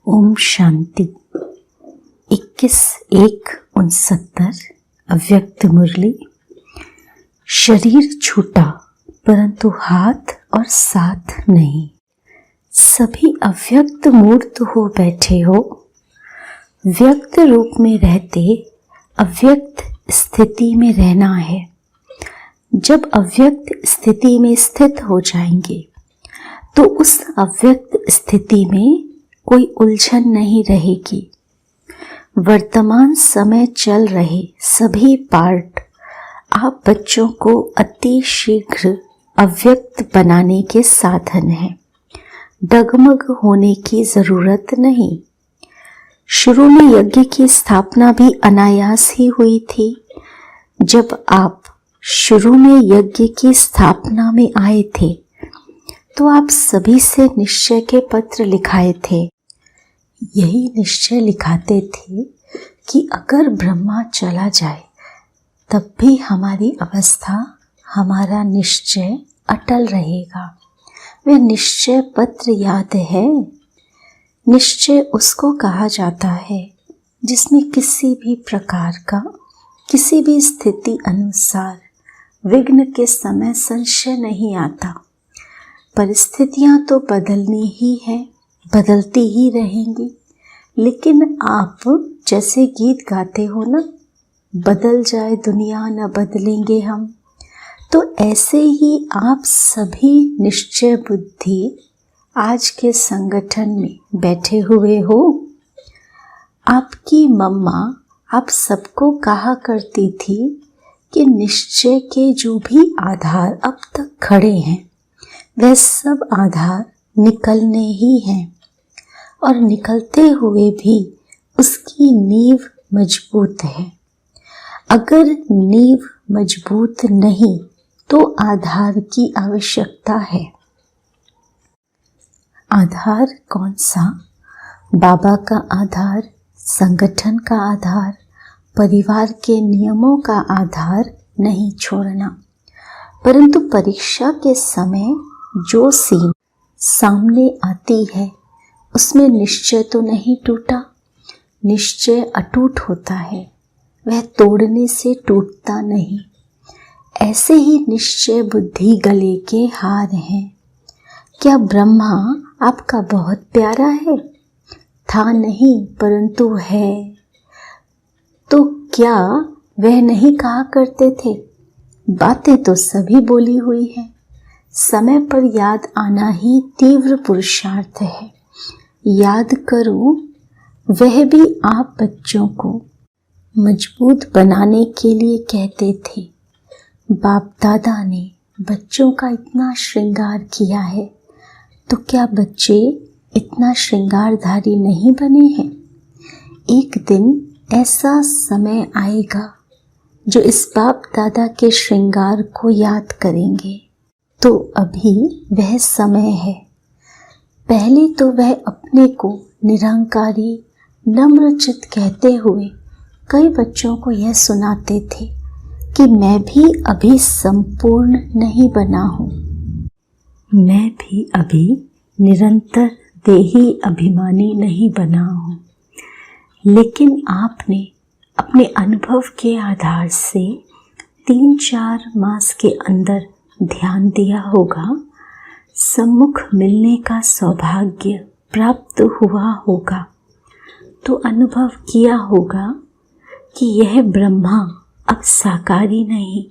ओम शांति। 21/1/69 अव्यक्त मुरली। शरीर छूटा परंतु हाथ और साथ नहीं। सभी अव्यक्त मूर्त हो बैठे हो। व्यक्त रूप में रहते अव्यक्त स्थिति में रहना है। जब अव्यक्त स्थिति में स्थित हो जाएंगे तो उस अव्यक्त स्थिति में कोई उलझन नहीं रहेगी। वर्तमान समय चल रहे सभी पार्ट आप बच्चों को अति शीघ्र अव्यक्त बनाने के साधन हैं। डगमग होने की जरूरत नहीं। शुरू में यज्ञ की स्थापना भी अनायास ही हुई थी। जब आप शुरू में यज्ञ की स्थापना में आए थे तो आप सभी से निश्चय के पत्र लिखाए थे। यही निश्चय लिखाते थे कि अगर ब्रह्मा चला जाए तब भी हमारी अवस्था, हमारा निश्चय अटल रहेगा। वे निश्चय पत्र याद है। निश्चय उसको कहा जाता है जिसमें किसी भी प्रकार का, किसी भी स्थिति अनुसार विघ्न के समय संशय नहीं आता। परिस्थितियां तो बदलनी ही है, बदलती ही रहेंगी, लेकिन आप जैसे गीत गाते हो ना, बदल जाए दुनिया न बदलेंगे हम, तो ऐसे ही आप सभी निश्चय बुद्धि आज के संगठन में बैठे हुए हो। आपकी मम्मा आप सबको कहा करती थी कि निश्चय के जो भी आधार अब तक खड़े हैं वह सब आधार निकलने ही हैं, और निकलते हुए भी उसकी नींव मजबूत है। अगर नींव मजबूत नहीं तो आधार की आवश्यकता है। आधार कौन सा? बाबा का आधार, संगठन का आधार, परिवार के नियमों का आधार नहीं छोड़ना। परंतु परीक्षा के समय जो सीन सामने आती है उसमें निश्चय तो नहीं टूटा। निश्चय अटूट होता है, वह तोड़ने से टूटता नहीं। ऐसे ही निश्चय बुद्धि गले के हार हैं। क्या ब्रह्मा आपका बहुत प्यारा है? था नहीं परंतु है। तो क्या वह नहीं कहा करते थे? बातें तो सभी बोली हुई है। समय पर याद आना ही तीव्र पुरुषार्थ है। याद करो, वह भी आप बच्चों को मजबूत बनाने के लिए कहते थे। बाप दादा ने बच्चों का इतना श्रृंगार किया है, तो क्या बच्चे इतना श्रृंगारधारी नहीं बने हैं? एक दिन ऐसा समय आएगा जो इस बाप दादा के श्रृंगार को याद करेंगे। तो अभी वह समय है। पहले तो वह अपने को निरंकारी नम्रचित कहते हुए कई बच्चों को यह सुनाते थे कि मैं भी अभी संपूर्ण नहीं बना हूँ, मैं भी अभी निरंतर देही अभिमानी नहीं बना हूँ। लेकिन आपने अपने अनुभव के आधार से 3-4 मास के अंदर ध्यान दिया होगा, सम्मुख मिलने का सौभाग्य प्राप्त हुआ होगा, तो अनुभव किया होगा कि यह ब्रह्मा अब साकारी नहीं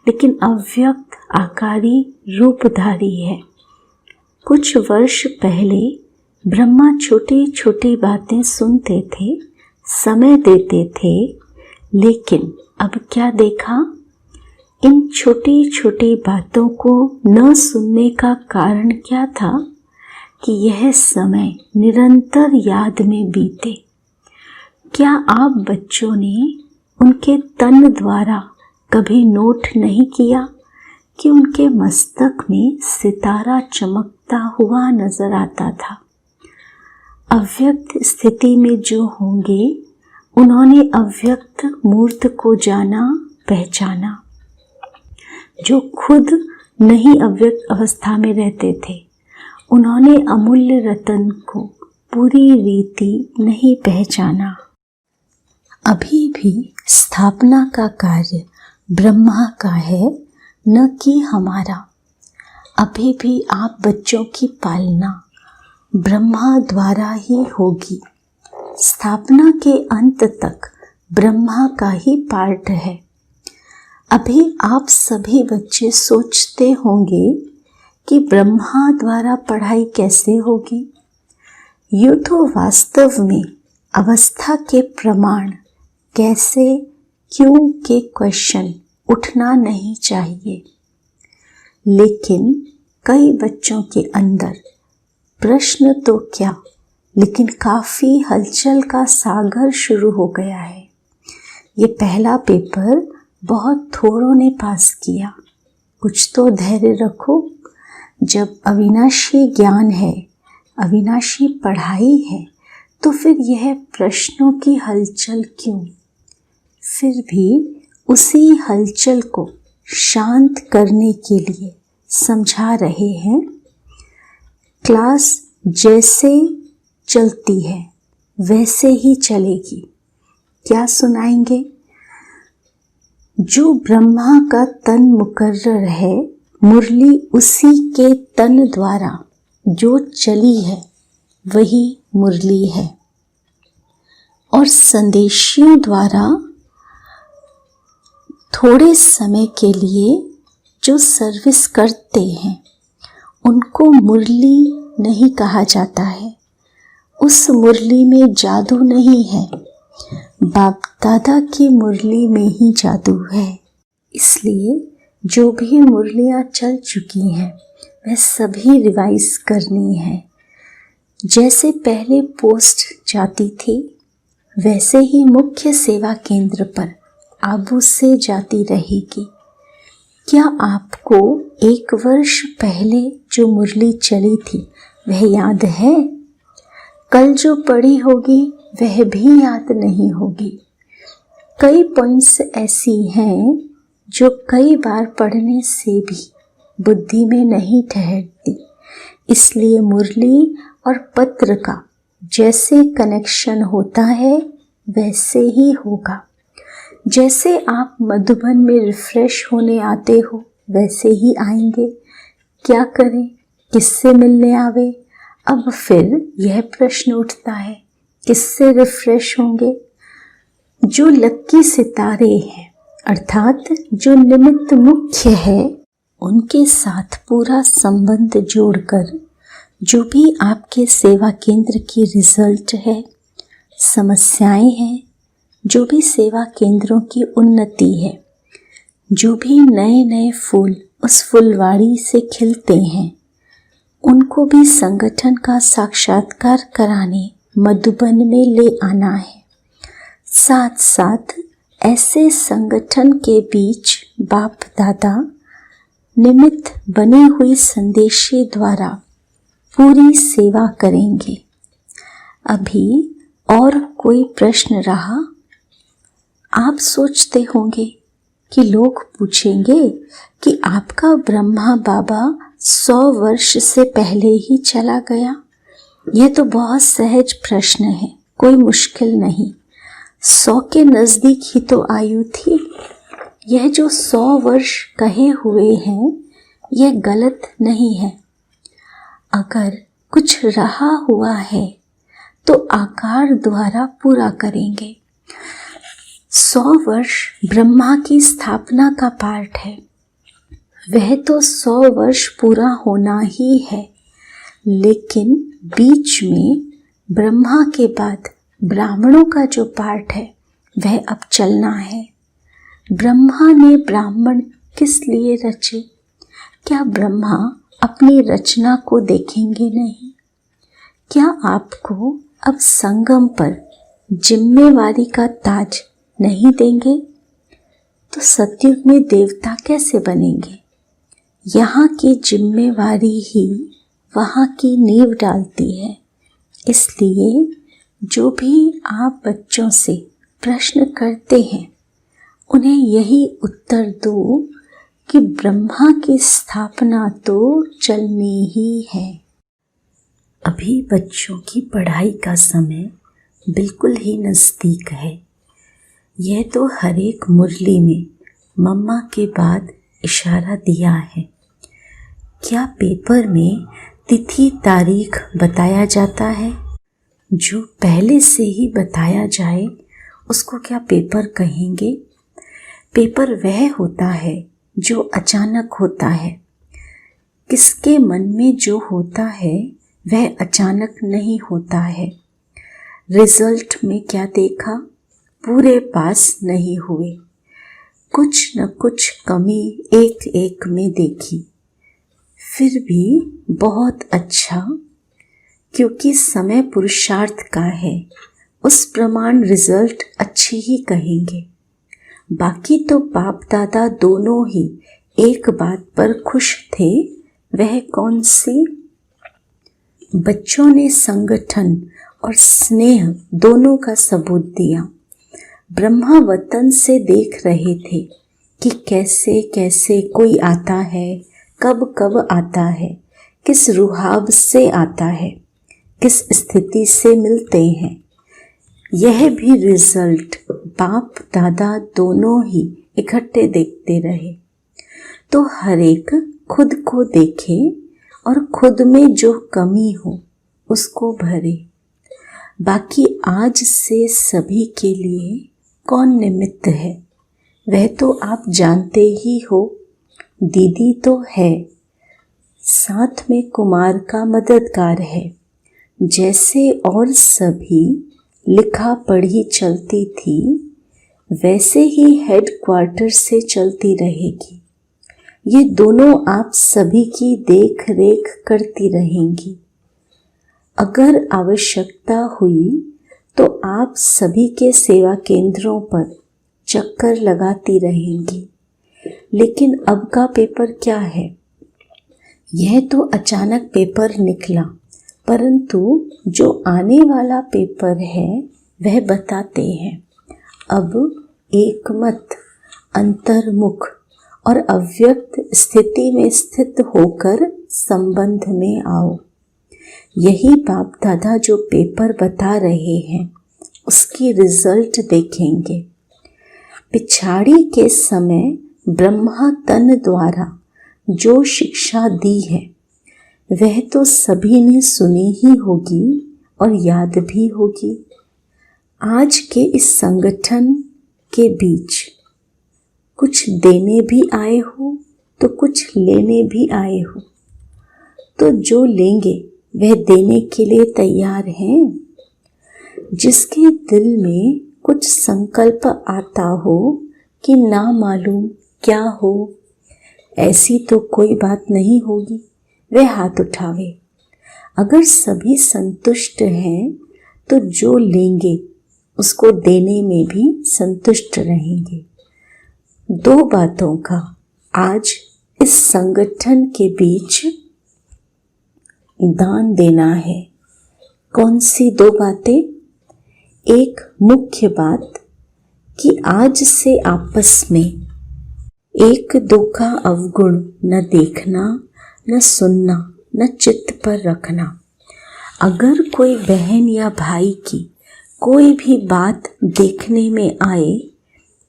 लेकिन अव्यक्त आकारी रूपधारी है। कुछ वर्ष पहले ब्रह्मा छोटी छोटी बातें सुनते थे, समय देते थे, लेकिन अब क्या देखा? इन छोटी छोटी बातों को न सुनने का कारण क्या था कि यह समय निरंतर याद में बीते। क्या आप बच्चों ने उनके तन द्वारा कभी नोट नहीं किया कि उनके मस्तक में सितारा चमकता हुआ नजर आता था? अव्यक्त स्थिति में जो होंगे उन्होंने अव्यक्त मूर्त को जाना, पहचाना। जो खुद नहीं अव्यक्त अवस्था में रहते थे उन्होंने अमूल्य रतन को पूरी रीति नहीं पहचाना। अभी भी स्थापना का कार्य ब्रह्मा का है, न कि हमारा। अभी भी आप बच्चों की पालना ब्रह्मा द्वारा ही होगी। स्थापना के अंत तक ब्रह्मा का ही पार्ट है। अभी आप सभी बच्चे सोचते होंगे कि ब्रह्मा द्वारा पढ़ाई कैसे होगी। यूँ तो वास्तव में अवस्था के प्रमाण कैसे, क्यों के क्वेश्चन उठना नहीं चाहिए, लेकिन कई बच्चों के अंदर प्रश्न तो क्या, लेकिन काफ़ी हलचल का सागर शुरू हो गया है। ये पहला पेपर बहुत थोड़ों ने पास किया। कुछ तो धैर्य रखो। जब अविनाशी ज्ञान है, अविनाशी पढ़ाई है, तो फिर यह प्रश्नों की हलचल क्यों? फिर भी उसी हलचल को शांत करने के लिए समझा रहे हैं। क्लास जैसे चलती है वैसे ही चलेगी। क्या सुनाएंगे? जो ब्रह्मा का तन मुकर्रर है, मुरली उसी के तन द्वारा जो चली है वही मुरली है। और संदेशियों द्वारा थोड़े समय के लिए जो सर्विस करते हैं उनको मुरली नहीं कहा जाता है। उस मुरली में जादू नहीं है, बाप दादा की मुरली में ही जादू है। इसलिए जो भी मुरलियाँ चल चुकी हैं वह सभी रिवाइज करनी है। जैसे पहले पोस्ट जाती थी वैसे ही मुख्य सेवा केंद्र पर आबू से जाती रहेगी। क्या आपको 1 वर्ष पहले जो मुरली चली थी वह याद है? कल जो पढ़ी होगी वह भी याद नहीं होगी। कई पॉइंट्स ऐसी हैं जो कई बार पढ़ने से भी बुद्धि में नहीं ठहरती। इसलिए मुरली और पत्र का जैसे कनेक्शन होता है वैसे ही होगा। जैसे आप मधुबन में रिफ्रेश होने आते हो वैसे ही आएंगे। क्या करें, किससे मिलने आवे? अब फिर यह प्रश्न उठता है, किससे रिफ्रेश होंगे? जो लक्की सितारे हैं अर्थात जो निमित्त मुख्य है, उनके साथ पूरा संबंध जोड़कर जो भी आपके सेवा केंद्र की रिजल्ट है, समस्याएं हैं, जो भी सेवा केंद्रों की उन्नति है, जो भी नए नए फूल उस फुलवाड़ी से खिलते हैं, उनको भी संगठन का साक्षात्कार कराने मधुबन में ले आना है। साथ साथ ऐसे संगठन के बीच बाप दादा निमित्त बनी हुई संदेशे द्वारा पूरी सेवा करेंगे। अभी और कोई प्रश्न रहा? आप सोचते होंगे कि लोग पूछेंगे कि आपका ब्रह्मा बाबा 100 वर्ष से पहले ही चला गया। यह तो बहुत सहज प्रश्न है, कोई मुश्किल नहीं। 100 के नज़दीक ही तो आयु थी। यह जो 100 वर्ष कहे हुए हैं यह गलत नहीं है। अगर कुछ रहा हुआ है तो आकार द्वारा पूरा करेंगे। 100 वर्ष ब्रह्मा की स्थापना का पार्ट है, वह तो 100 वर्ष पूरा होना ही है। लेकिन बीच में ब्रह्मा के बाद ब्राह्मणों का जो पार्ट है वह अब चलना है। ब्रह्मा ने ब्राह्मण किस लिए रचे? क्या ब्रह्मा अपनी रचना को देखेंगे नहीं? क्या आपको अब संगम पर जिम्मेवारी का ताज नहीं देंगे? तो सतयुग में देवता कैसे बनेंगे? यहाँ की जिम्मेवारी ही वहाँ की नींव डालती है। इसलिए जो भी आप बच्चों से प्रश्न करते हैं उन्हें यही उत्तर दो कि ब्रह्मा की स्थापना तो चलनी ही है। अभी बच्चों की पढ़ाई का समय बिल्कुल ही नज़दीक है। यह तो हर एक मुरली में मम्मा के बाद इशारा दिया है। क्या पेपर में तिथि तारीख बताया जाता है? जो पहले से ही बताया जाए उसको क्या पेपर कहेंगे? पेपर वह होता है जो अचानक होता है। किसके मन में जो होता है वह अचानक नहीं होता है। रिजल्ट में क्या देखा? पूरे पास नहीं हुए। कुछ न कुछ कमी एक एक में देखी। फिर भी बहुत अच्छा, क्योंकि समय पुरुषार्थ का है, उस प्रमाण रिजल्ट अच्छी ही कहेंगे। बाकी तो बाप दादा दोनों ही एक बात पर खुश थे। वह कौन सी? बच्चों ने संगठन और स्नेह दोनों का सबूत दिया। ब्रह्मा वतन से देख रहे थे कि कैसे कैसे कोई आता है, कब कब आता है, किस रुहाब से आता है, किस स्थिति से मिलते हैं। यह भी रिजल्ट बाप दादा दोनों ही इकट्ठे देखते रहे। तो हर एक खुद को देखे और खुद में जो कमी हो उसको भरे। बाकी आज से सभी के लिए कौन निमित्त है वह तो आप जानते ही हो। दीदी तो है, साथ में कुमार का मददगार है। जैसे और सभी लिखा पढ़ी चलती थी वैसे ही हेडक्वार्टर से चलती रहेगी। ये दोनों आप सभी की देख रेख करती रहेंगी। अगर आवश्यकता हुई तो आप सभी के सेवा केंद्रों पर चक्कर लगाती रहेंगी। लेकिन अब का पेपर क्या है? यह तो अचानक पेपर निकला, परंतु जो आने वाला पेपर है वह बताते हैं। अब एकमत, अंतर्मुख और अव्यक्त स्थिति में स्थित होकर संबंध में आओ। यही बाप दादा जो पेपर बता रहे हैं उसकी रिजल्ट देखेंगे। पिछाड़ी के समय ब्रह्मा तन द्वारा जो शिक्षा दी है वह तो सभी ने सुनी ही होगी और याद भी होगी। आज के इस संगठन के बीच कुछ देने भी आए हो तो कुछ लेने भी आए हो, तो जो लेंगे वह देने के लिए तैयार हैं। जिसके दिल में कुछ संकल्प आता हो कि ना मालूम क्या हो, ऐसी तो कोई बात नहीं होगी, वह हाथ उठावे। अगर सभी संतुष्ट हैं तो जो लेंगे उसको देने में भी संतुष्ट रहेंगे। दो बातों का आज इस संगठन के बीच दान देना है। कौन सी दो बातें? एक मुख्य बात कि आज से आपस में एक दो का अवगुण न देखना, न सुनना, न चित्त पर रखना। अगर कोई बहन या भाई की कोई भी बात देखने में आए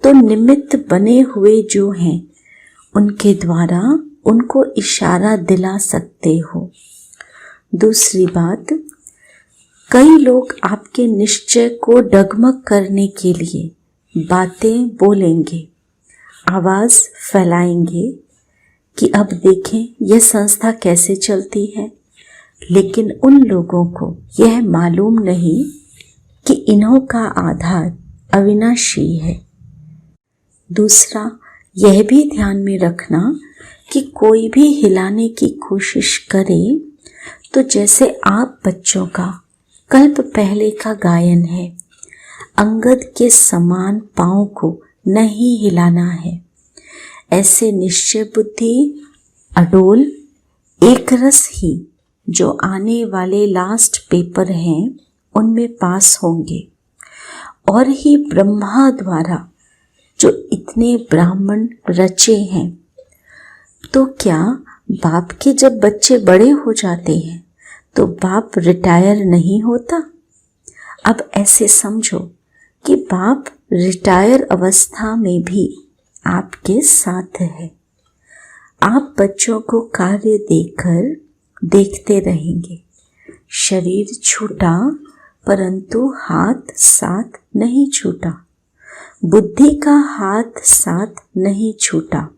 तो निमित्त बने हुए जो हैं उनके द्वारा उनको इशारा दिला सकते हो। दूसरी बात, कई लोग आपके निश्चय को डगमग करने के लिए बातें बोलेंगे, आवाज़ फैलाएंगे कि अब देखें यह संस्था कैसे चलती है, लेकिन उन लोगों को यह मालूम नहीं कि इन्हों का आधार अविनाशी है। दूसरा, यह भी ध्यान में रखना कि कोई भी हिलाने की कोशिश करे तो जैसे आप बच्चों का कल्प पहले का गायन है, अंगद के समान पाँव को नहीं हिलाना है। ऐसे निश्चय बुद्धि अडोल एक रस ही जो आने वाले लास्ट पेपर हैं उनमें पास होंगे। और ही ब्रह्मा द्वारा जो इतने ब्राह्मण रचे हैं, तो क्या बाप के जब बच्चे बड़े हो जाते हैं तो बाप रिटायर नहीं होता। अब ऐसे समझो कि बाप रिटायर अवस्था में भी आपके साथ है। आप बच्चों को कार्य देकर देखते रहेंगे। शरीर छूटा परंतु हाथ साथ नहीं छूटा, बुद्धि का हाथ साथ नहीं छूटा,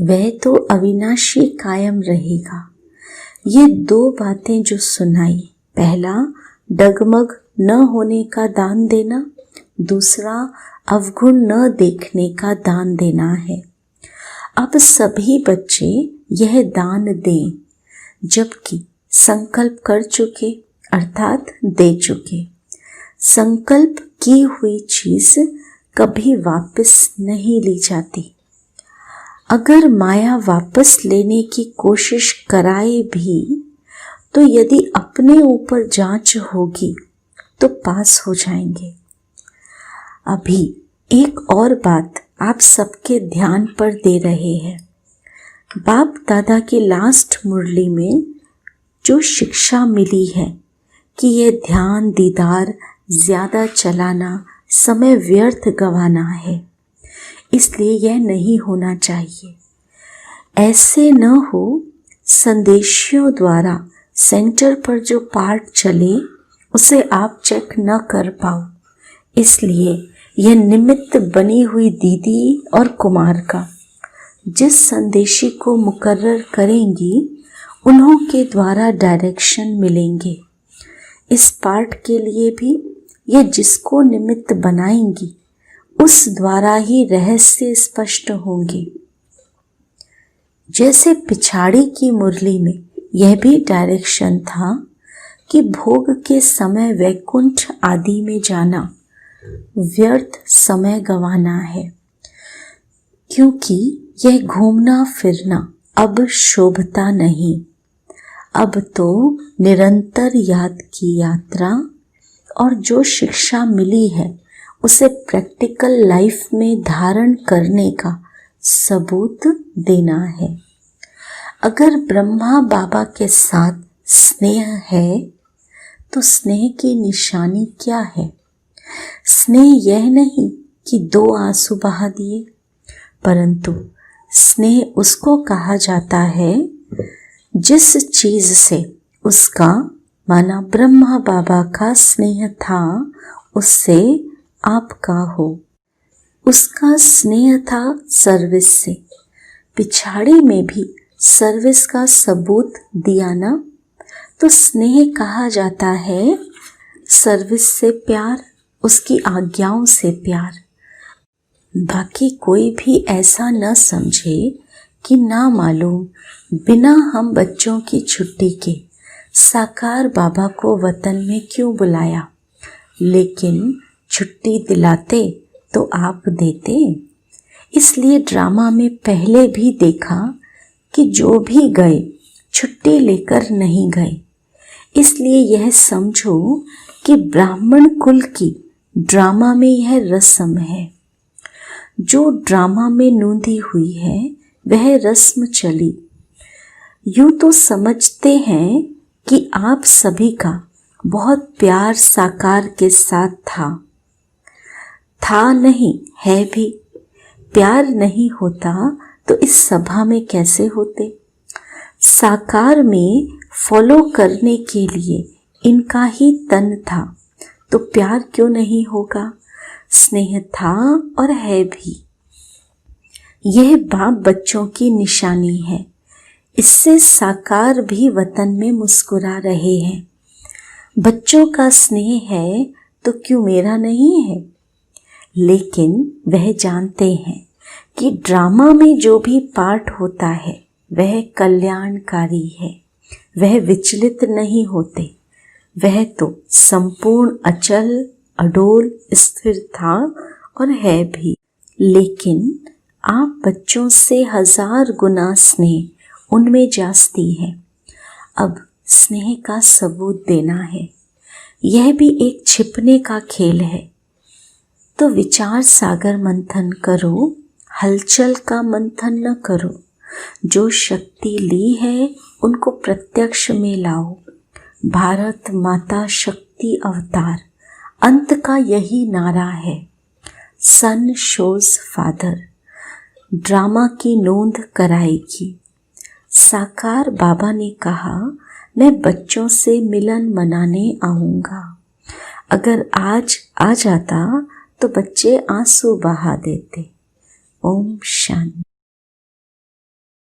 वह तो अविनाशी कायम रहेगा। ये दो बातें जो सुनाई, पहला डगमग न होने का दान देना, दूसरा अवगुण न देखने का दान देना है। अब सभी बच्चे यह दान दें, जबकि संकल्प कर चुके अर्थात दे चुके। संकल्प की हुई चीज कभी वापस नहीं ली जाती। अगर माया वापस लेने की कोशिश कराए भी तो यदि अपने ऊपर जांच होगी तो पास हो जाएंगे। अभी एक और बात आप सबके ध्यान पर दे रहे हैं। बाप दादा की लास्ट मुरली में जो शिक्षा मिली है कि यह ध्यान दीदार ज्यादा चलाना समय व्यर्थ गंवाना है, इसलिए यह नहीं होना चाहिए। ऐसे न हो संदेशियों द्वारा सेंटर पर जो पाठ चले उसे आप चेक न कर पाओ, इसलिए यह निमित्त बनी हुई दीदी और कुमार का जिस संदेशी को मुकर्रर करेंगी उन्हों के द्वारा डायरेक्शन मिलेंगे। इस पाठ के लिए भी यह जिसको निमित्त बनाएंगी उस द्वारा ही रहस्य स्पष्ट होंगे। जैसे पिछाड़ी की मुरली में यह भी डायरेक्शन था कि भोग के समय वैकुंठ आदि में जाना व्यर्थ समय गंवाना है, क्योंकि यह घूमना फिरना अब शोभता नहीं। अब तो निरंतर याद की यात्रा और जो शिक्षा मिली है उसे प्रैक्टिकल लाइफ में धारण करने का सबूत देना है। अगर ब्रह्मा बाबा के साथ स्नेह है तो स्नेह की निशानी क्या है? स्नेह यह नहीं कि दो आंसू बहा दिए, परंतु स्नेह उसको कहा जाता है जिस चीज से उसका माना ब्रह्मा बाबा का स्नेह था उससे आपका हो। उसका स्नेह था सर्विस से। पिछाड़ी में भी सर्विस का सबूत दिया ना, तो स्नेह कहा जाता है सर्विस से प्यार, उसकी आज्ञाओं से प्यार। बाकी कोई भी ऐसा न समझे कि ना मालूम बिना हम बच्चों की छुट्टी के साकार बाबा को वतन में क्यों बुलाया, लेकिन छुट्टी दिलाते तो आप देते। इसलिए ड्रामा में पहले भी देखा कि जो भी गए छुट्टी लेकर नहीं गए। इसलिए यह समझो कि ब्राह्मण कुल की ड्रामा में यह रस्म है। जो ड्रामा में नूंदी हुई है वह रस्म चली। यूं तो समझते हैं कि आप सभी का बहुत प्यार साकार के साथ था नहीं, है भी। प्यार नहीं होता तो इस सभा में कैसे होते? साकार में फॉलो करने के लिए इनका ही तन था, तो प्यार क्यों नहीं होगा? स्नेह था और है भी। यह बाप बच्चों की निशानी है। इससे साकार भी वतन में मुस्कुरा रहे हैं। बच्चों का स्नेह है तो क्यों मेरा नहीं है? लेकिन वह जानते हैं कि ड्रामा में जो भी पाठ होता है वह कल्याणकारी है। वह विचलित नहीं होते। वह तो संपूर्ण अचल अडोल स्थिर था और है भी। लेकिन आप बच्चों से 1000 गुना स्नेह उनमें जास्ती है। अब स्नेह का सबूत देना है। यह भी एक छिपने का खेल है। तो विचार सागर मंथन करो, हलचल का मंथन न करो। जो शक्ति ली है उनको प्रत्यक्ष में लाओ। भारत माता शक्ति अवतार, अंत का यही नारा है। सन शोज फादर, ड्रामा की नोंद कराएगी। साकार बाबा ने कहा, मैं बच्चों से मिलन मनाने आऊँगा। अगर आज आ जाता तो बच्चे आंसू बहा देते। ओम शांति।